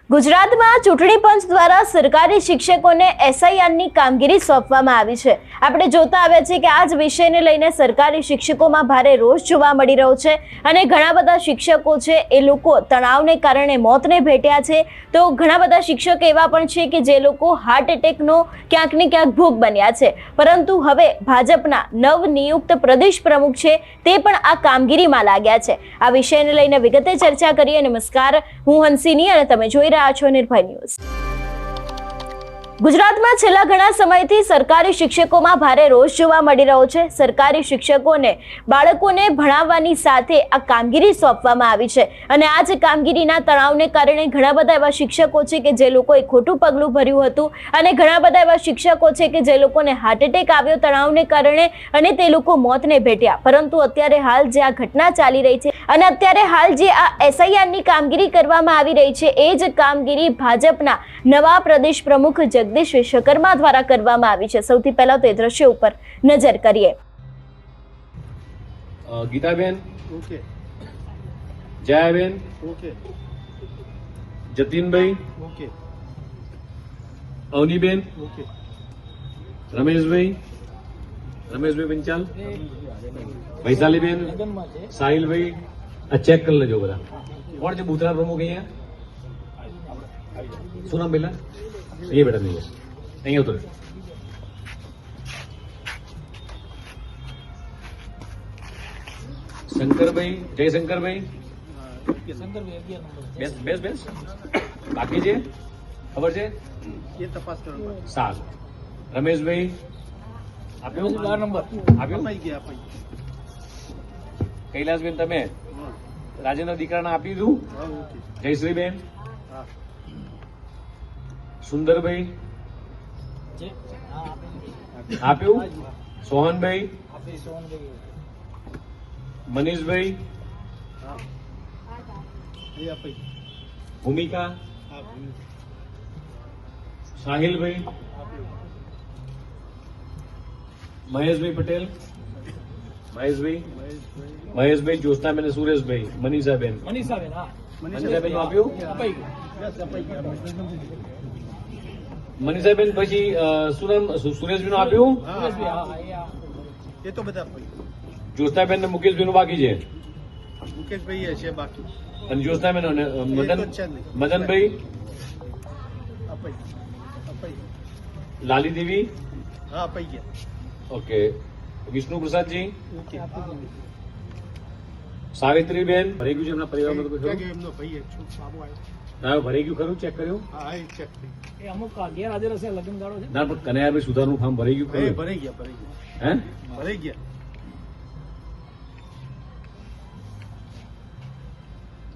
ગુજરાતમાં ચૂંટણી પંચ દ્વારા સરકારી શિક્ષકોને એસઆઈઆરની કામગીરી સોંપવામાં આવી છે। આપણે જોતા આવ્યા છીએ કે આ જ વિષયને લઈને સરકારી શિક્ષકોમાં ભારે રોષ જોવા મળી રહ્યો છે અને ઘણા બધા શિક્ષકો છે એ લોકો તણાવને કારણે મોતને ભેટ્યા છે। તો ઘણા બધા શિક્ષકો એવા પણ છે કે જે લોકો હાર્ટ એટેકનો ક્યાંક ને ક્યાંક ભોગ બન્યા છે, પરંતુ હવે ભાજપના નવનિયુક્ત પ્રદેશ પ્રમુખ છે તે પણ આ કામગીરીમાં લાગ્યા છે। આ વિષયને લઈને વિગતે ચર્ચા કરીએ। નમસ્કાર, હું હંસિની અને તમે જોઈ રહ્યા છો નિર્ભય ન્યૂઝ। ગુજરાતમાં છેલ્લા ઘણા સમયથી સરકારી શિક્ષકોમાં ભારે રોષ જોવા મળી રહ્યો છે। સરકારી શિક્ષકોને બાળકોને ભણાવવાની સાથે આ કામગીરી સોંપવામાં આવી છે અને આ જ કામગીરીના તણાવને કારણે ઘણા બધા એવા શિક્ષકો છે કે જે લોકોએ ખોટું પગલું ભર્યું હતું અને ઘણા બધા એવા શિક્ષકો છે કે જે લોકોને હાર્ટ એટેક આવ્યો તણાવને કારણે અને તે લોકો મોતને ભેટ્યા। પરંતુ અત્યારે હાલ જે આ ઘટના ચાલી રહી છે અને અત્યારે હાલ જે આ એસઆઈઆરની કામગીરી કરવામાં આવી રહી છે એ જ કામગીરી ભાજપના નવા પ્રદેશ પ્રમુખ જગદીશ વિશ્વકર્મા દ્વારા કરવામાં આવી છે। સૌથી પહેલા તો એ દ્રશ્ય ઉપર નજર કરીએ। ગીતાબેન ઓકે, જયાબેન ઓકે, જતીનભાઈ ઓકે, અવનીબેન ઓકે, રમેશભાઈ પંચાલ, વૈશાલીબેન, સાહિલભાઈ, આ ચેક કરી લેજો બધા કોણ છે બુથના પ્રમુખ અહીંયા? શું નામ પેલા? અહીંયા બેટા નહીં, અહીંયા ઉતરે। શંકરભાઈ, જયશંકરભાઈ, બેસ બાકી છે ખબર છે એ તપાસ કરો। સાલ રમેશભાઈ આપ્યું 12 નંબર આપ્યું। કૈલાસબેન તમે રાજેન્દ્ર દીકરાને આપી દઉં। જયશ્રીબેન, સુંદરભાઈ આપ્યું। સોહનભાઈ, મનીષભાઈ, ભૂમિકા, સાહિલભાઈ, મહેશભાઈ પટેલ, મહેશભાઈ, જ્યોત્સનાબેન, સુરેશભાઈ, મનીષાબેન આપ્યું। મનીષાબેન પછી શું નામ? સુરેશભાઈ નું આપ્યું। એ તો બધા જ્યોત્સનાબેન ને મુકેશભાઈ નું બાકી છે। મુકેશભાઈ છે બાકી અને જ્યોત્સનાબેન મદનભાઈ, લાલી દેવી ઓકે, વિષ્ણુ પ્રસાદજી, સાવિત્રીબેન ભરાઈ ગયું છે એમના પરિવારમાં? ભરાઈ ગયું ખરું? ચેક કર્યું? અમુક ગેરહાજર હશે લગ્ન ગાળો છે ના, પણ કનૈયાભાઈ સુધારનું ફોર્મ ભરાઈ ગયું? ભરાઈ ગયા હે, ભરાઈ ગયા।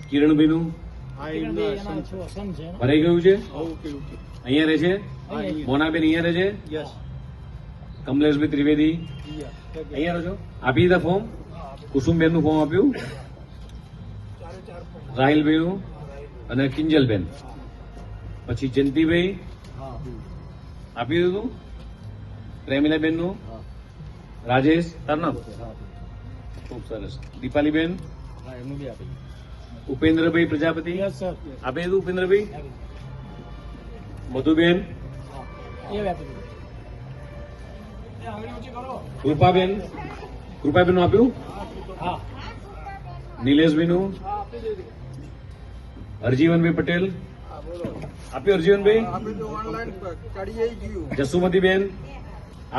કિરણભાઈ નું ભરાઈ ગયું છે? અહીંયા રહે છે? મોનાબેન અહીંયા રહે છે? કમલેશભાઈ ત્રિવેદી અહીંયા રહો છો? આપી દીધા ફોર્મ? કુસુમબેન નું ફોર્મ આપ્યું? રાહિલભાઈ નું અને કિંજલબેન, પછી જયંતિભાઈ આપી દીધું? પ્રેમિલાબેન નું, રાજેશ તારું નામ? ખૂબ સરસ। દીપાલીબેન, ઉપેન્દ્રભાઈ પ્રજાપતિ આપી દીધું? ઉપેન્દ્રભાઈ, મધુબેન, કૃપાબેન નું આપ્યું? નિલેશભાઈ નું, હરજીવનભાઈ પટેલ આપ્યું? હરજીવનભાઈ, જસુમતીબેન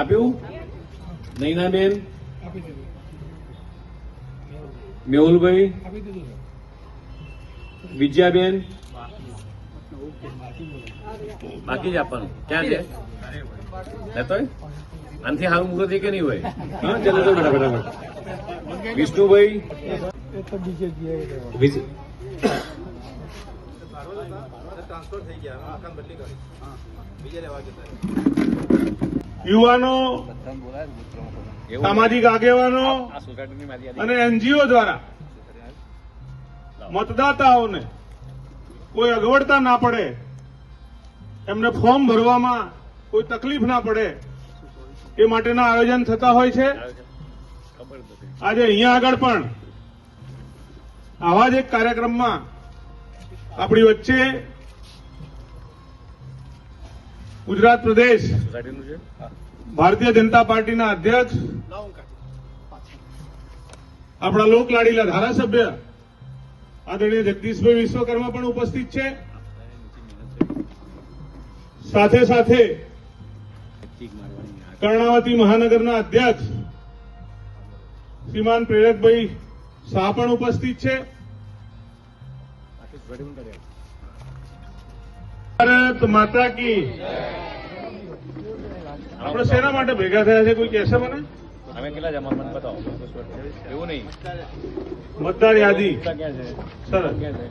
આપ્યું? નૈનાબેન, મેહુલભાઈ, વિજયાબેન બાકી જ આપવાનું? ક્યાં છે? લેતો આનાથી હાલ મુહૂર્ત કે નહીં હોય? હા ચાલો તો ફટાફટ। વિષ્ણુભાઈ, યુવાનો, સામાજિક આગેવાનો અને એનજીઓ દ્વારા મતદાતાઓને કોઈ અગવડતા ના પડે, એમને ફોર્મ ભરવામાં કોઈ તકલીફ ના પડે એ માટેના આયોજન થતા હોય છે। આજે અહીંયા આગળ પણ આવા જ એક કાર્યક્રમમાં આપણી વચ્ચે ગુજરાત પ્રદેશ સોસાયટીનું છે ભારતીય જનતા પાર્ટીના અધ્યક્ષ આપણા લોકલાડીલા ધારાસભ્ય આદરણીય જગદીશભાઈ વિશ્વકર્મા પણ ઉપસ્થિત છે. સાથે સાથે કર્ણાવતી મહાનગરના અધ્યક્ષ શ્રીમાન પ્રેરકભાઈ શાહ પણ ઉપસ્થિત છે. ભારત માતા કી. આપણે શેના માટે ભેગા થયા છે કોઈ કહેશે મને? અમે કેટલા જમા મને બતાવો. એવું નહીં મતદાર યાદી ક્યાં છે સરસ. ક્યાં છે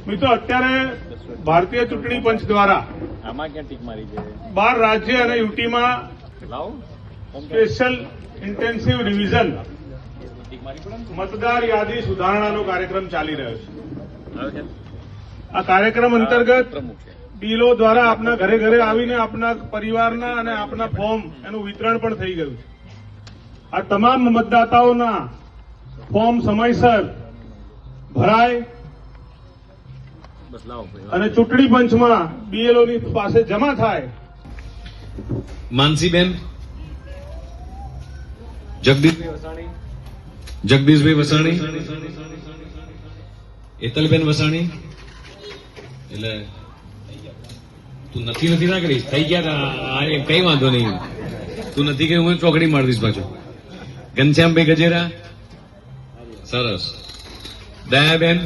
મિત્રો અત્યારે ભારતીય ચૂંટણી પંચ દ્વારા આમાં ક્યાં ટીક મારી છે 12 રાજ્ય અને યુટીમાં લાવો સ્પેશિયલ ઇન્ટેન્સિવ રિવિઝન ટીક મારી પડે ને મતદાર યાદી સુધારણાનો કાર્યક્રમ ચાલી રહ્યો છે. આવે છે આ કાર્યક્રમ અંતર્ગત પ્રમુખ છે ડીલો દ્વારા આપના ઘરે ઘરે આવીને આપના પરિવારના અને આપના ફોર્મ એનું વિતરણ પણ થઈ ગયું છે. આ તમામ મતદાતાઓના ફોર્મ સમયસર ભરાય બસ લાવો ભાઈ અને ચૂંટણી પંચમાં બીએલઓની પાસે જમા થાય. માનસીબેન, જગદીશભાઈ વસાણી, એતલબેન વસાણી. એટલે તું નથી ના કરીશ, થઈ ગયા એમ કઈ વાંધો નહીં. તું નથી કે હું ચોકડી મારી દઈશ પાછો. ઘનશ્યામભાઈ ગજેરા, સરસ. દયાબેન,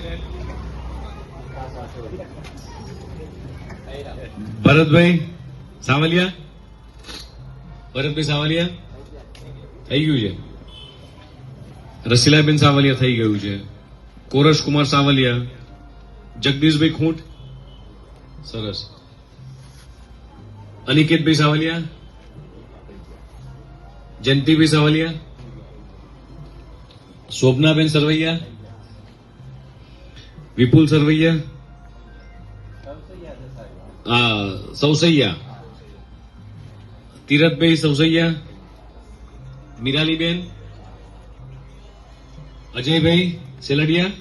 ભરતભાઈ સાવલિયા, થઈ ગયું છે. રસીલાબેન સાવલિયા થઈ ગયું છે. કોરસકુમાર સાવલિયા, જગદીશભાઈ ખૂંટ, સરસ. અનિકેતભાઈ સાવલિયા, જયંતિભાઈ સાવલિયા, શોભનાબેન સરવૈયા, વિપુલ સરવૈયા, સૌસૈયા, તીરથભાઈ સૌસૈયા, મીરાલીબેન, અજયભાઈ સેલડિયા.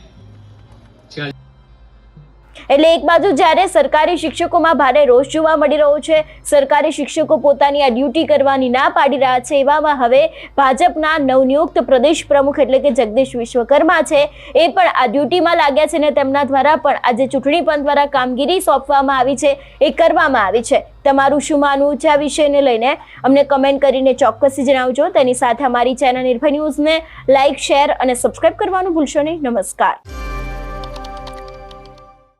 એટલે એક બાજુ જ્યારે સરકારી શિક્ષકોમાં ભારે રોષ જોવા મળી રહ્યો છે, સરકારી શિક્ષકો પોતાની આ ડ્યુટી કરવાની ના પાડી રહ્યા છે, એવામાં હવે ભાજપના નવનિયુક્ત પ્રદેશ પ્રમુખ એટલે કે જગદીશ વિશ્વકર્મા છે એ પણ આ ડ્યુટીમાં લાગ્યા છે અને તેમના દ્વારા પણ આજે ચૂંટણી પંચ દ્વારા કામગીરી સોંપવામાં આવી છે એ કરવામાં આવી છે. તમારું શું માનવું છે આ વિષયને લઈને અમને કમેન્ટ કરીને ચોક્કસથી જણાવજો. તેની સાથે અમારી ચેનલ નિર્ભય ન્યૂઝને લાઇક, શેર અને સબસ્ક્રાઇબ કરવાનું ભૂલશો નહીં. નમસ્કાર.